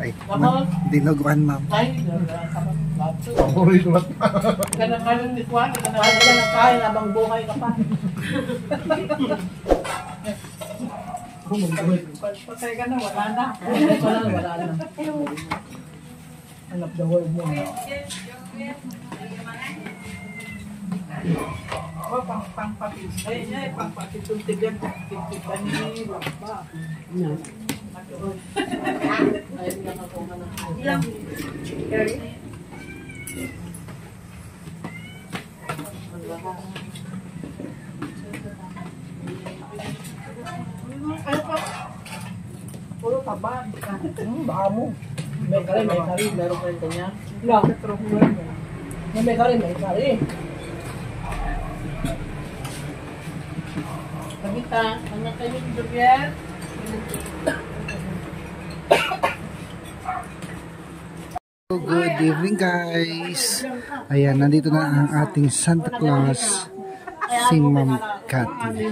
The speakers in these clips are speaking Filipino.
Ay, dinuguan ma'am. Ay, kanakalan ni Juan. Kahit ka na kain, habang buhay ka pa. Patay ka na, wala na. Wala na. Hanap the world mo. Pang-papis. Ay, pang-papis. Tuntigan. Tuntigan ni Wapa. Ay, nakakuha na. Ilang? Puro taban. Baka mo. May kari. Meron ko rin kanya. Ilang? May kari. Pagita, ano kayo yung Javier? Good evening guys. Ayan, nandito na ang ating Santa Claus, si Ma'am Cathy.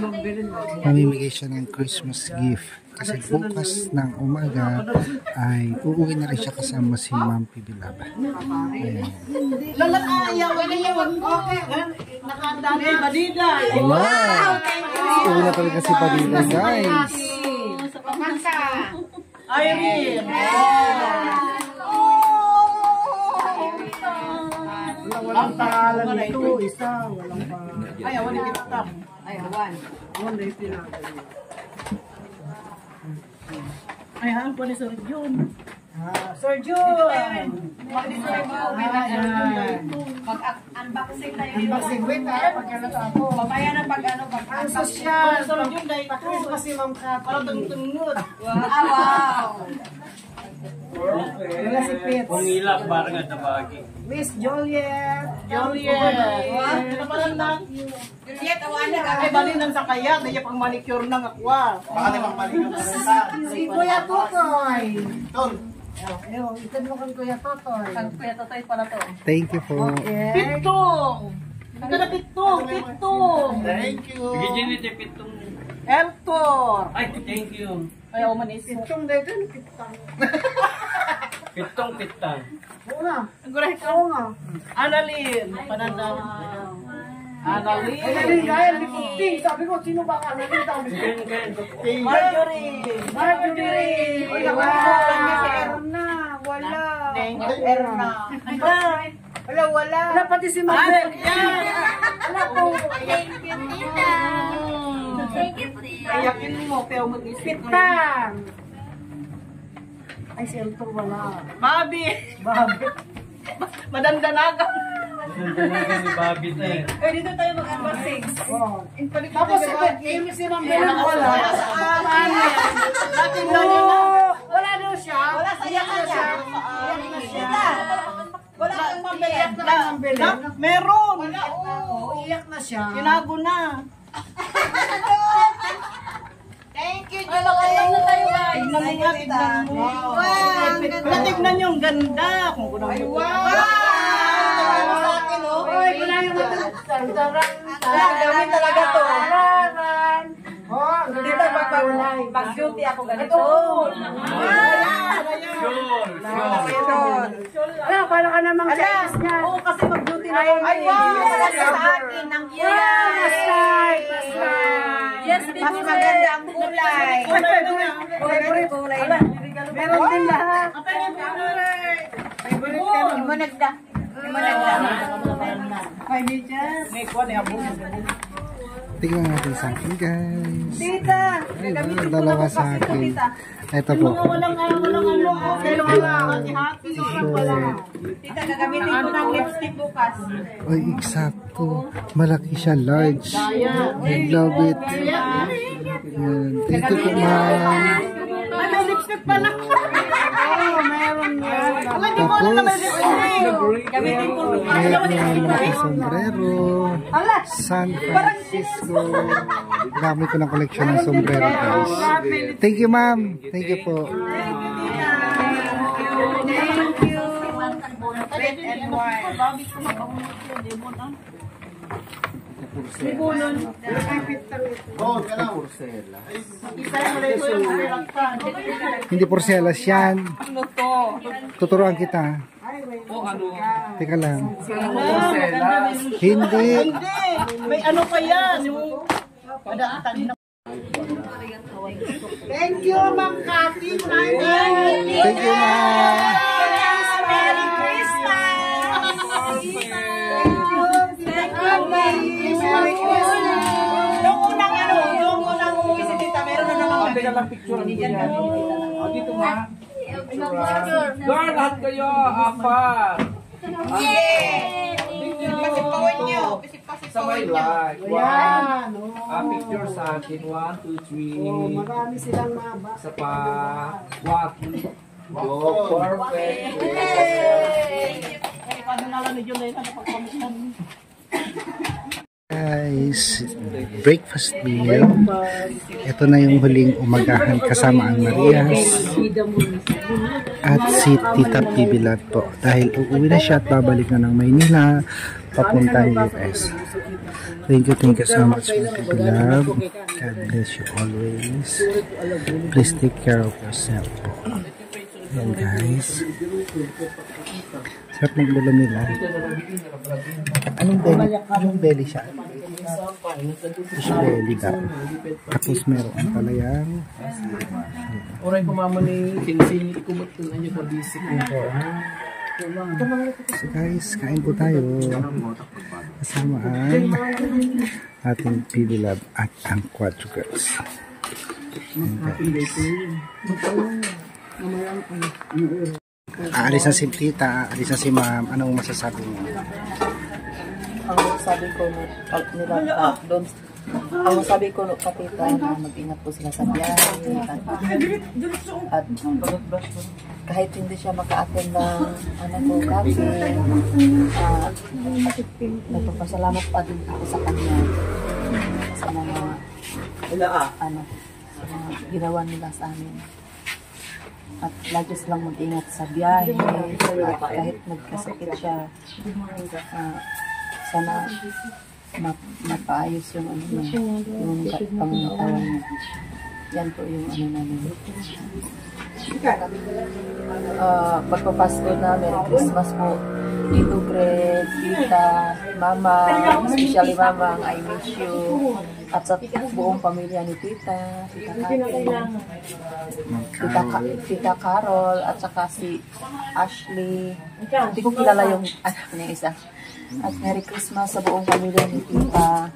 Mamimigay siya ng Christmas gift. Kasi bukas ng umaga ay uuwi na rin siya kasama si Ma'am Pibilaba. Ayan. Lalat ayaw, okay. Nakandali, Badiday. Wow! Uuwi na talaga si Badiday guys. Sa pamasa. Irene. Walang pangalan nito, isa. Walang pangalan. Ay, awan yung kitap. Ay, awan. Awan na yung pinakal. Ay, haan po ni Sir Jun. Sir Jun! Mag-unboxing tayo. Unboxing, wait ha, pagkalat ako. Mamaya na pag-ano, Ang sosyal, Sir Jun, dahil pa-Christmas si Ma'am Kat. Parang tungtungod. Wow! Wala si Pits. Pumilak parang at nabagi. Miss Joliet. Ano pa lang na? Juliet, awan na ka. Ay, bali nang sa kaya, dahil pang manicure ng aqua. Baka di pang maligam na rin sa. Si Kuya Totoy. Ayun, itan mo kang Kuya Totoy. Kuya Totoy pala to. Thank you po. Pitong! Ito na pitong! Thank you. Bigyan niyo tayo pitong. Eltor! Ay, thank you. Ayaw man is. Pitong na ito, pitang. Pitong pitang. Oo na. Naguray ka. Oo nga. Annalyn. Pananda. Annalyn. Annalyn, kaya ni Puting. Sabi ko, sino ba ang Annalyn? Marjorie. Uy, nakakita niya si Erna. Wala. Erna. Wala. Wala pati si Marjorie. Wala po. Thank you, tita. Thank you, tita. Ayakin mo, pero mag-isip. Pitang. Ay, si Eltor wala. Bobby. Madandanagan. Nandanagan ni Bobby na eh. Eh, dito tayo mag-unboxing. Tapos, si Ma'am Belen wala. Dating lang yun na. Wala daw siya. Wala sa iyak na siya. Wala kang pambiyak na Ma'am Belen. Meron. Wala, oo. Iyak na siya. Tinago na. Thank you, Juliet. Ano tayo, guys? Tignan mo nga, tignan mo. Tignan yung ganda. Kung kunang yung gamit talaga to. Dito pag-duty ako ganito. Wala, paano ka namang Chinese niya? Oo, kasi mag-duty na ako. Ay, wow! Sa akin, ng kulay. Yes, mas maganda ang kulay. Favorite kulay na. Meron din lahat. Favorite ka nun. Imanagda. May kuha ni Abu. Tingnan natin sa akin guys. Tita! Ayun, dalawa sa akin. Ito po. Walang ano. Pero hati-hati. Tita, gagamitin ko ng lipstick bukas. Ay, eksakto. Malaki siya, large. I love it. Ayan. Thank you po, ma'am. Ay, may lipstick pala. Meron yan. Tapos, Gamitin ko. meron na sombrero. San Francisco. Dami ko ng collection ng sombrero, guys. Thank you, ma'am. Thank you po. Thank you. Red and white. Hindi porselas yan. Tuturuan kita. Teka lang. Hindi. May ano pa yan? Yung... Thank you, Ma'am Cathy. Thank you, ma'am. Merry Christmas! Thank you, Merry Christmas! Yung unang umuwi si Tita, meron na naman. Teka lang, picture. Dito nga. Girl, lahat kayo, apat. Yay! Pasipawin nyo. Sa my life. Picture sa akin. 1, 2, 3. Marami silang maba. Isa pa. What? Go. Perfect. Guys, breakfast meal. Ito na yung huling umagahan kasama ang Marias at si Tita Pibilat po. Dahil uuwi na siya at babalik na ng Maynila papuntang US. Thank you so much for Pibilab. God bless you always. Please take care of yourself po. Ayan guys. Sarap maglala nila. Anong belly siya? Fish belly ka. Tapos meron palayang. Oray ko mama ni Kinsini kumot na niyo pa bisik ko. So guys, kain po tayo. Kasama ang ating Pibilab at ang Quadro Girls. Aalis na si Tita, aalis na si Ma'am. Anong masasabi mo? Ang sabi ko nila doon, ang sabi ko kapita na mag-ingat po sila sa biyahe at kahit hindi siya maka-attend ng nagpapasalamat pa din ako sa kanya sa mga sa mga ginawa nila sa amin. At lagi silang mag-ingat sa biyahe at kahit nagkasakit siya, sana mapaayos yung yung pangangatawan niya. Yan po yung namin. Magpapasko na, Merry Christmas po. Tito Greg, Tita, Mama, especially Mama, I miss you. At sa buong pamilya ni Tita, Tita Cathy, Tita Carol, at saka si Ashley. Hindi ko kilala yung anak niya isa. At Merry Christmas sa buong pamilya ni Tita.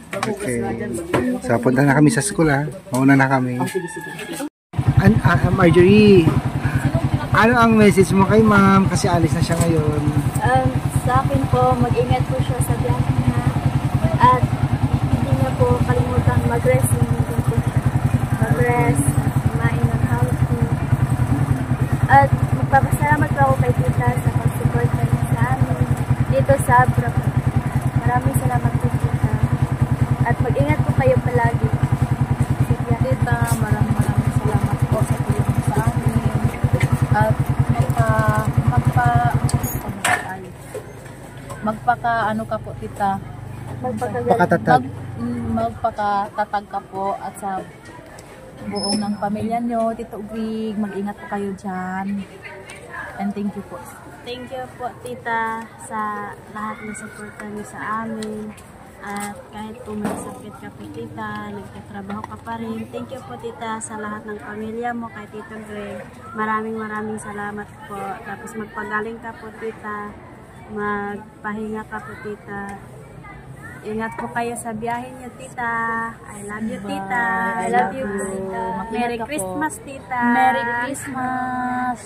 Okay. So, punta na kami sa school ha. Mauna na kami. Marjorie, ano ang message mo kay Ma'am? Kasi alis na siya ngayon. Sa akin po, mag-ingat po siya sa biyahe niya. At hindi niya po kalimutan mag-rest. Mag-rest, kumain ng healthy. At magpapasalamat po ako kay Tita sa pag-support niya sa amin dito sa Abra. Maraming salamat po, Tita. At mag-ingat po kayo palagi. Tita, maraming salamat po sa tulong sa amin. At magpaka-ano ka po, Tita. Magpakatatag ka po at sa buong ng pamilya nyo, Tito Greg, mag-ingat po kayo dyan. And thank you po. Thank you po, Tita, sa lahat ng suporta niyo sa amin. At kahit po may sakit ka po, Tita, nagtatrabaho ka pa rin. Thank you po, Tita, sa lahat ng pamilya mo, kay Tito Greg. Maraming salamat po. Tapos magpagaling ka po, Tita. Magpahinga ka po, Tita. Ingat po kayo sa biyahe niyo, Tita. I love you, Tita. I love you, Tita. Merry Christmas, Tita. Merry Christmas.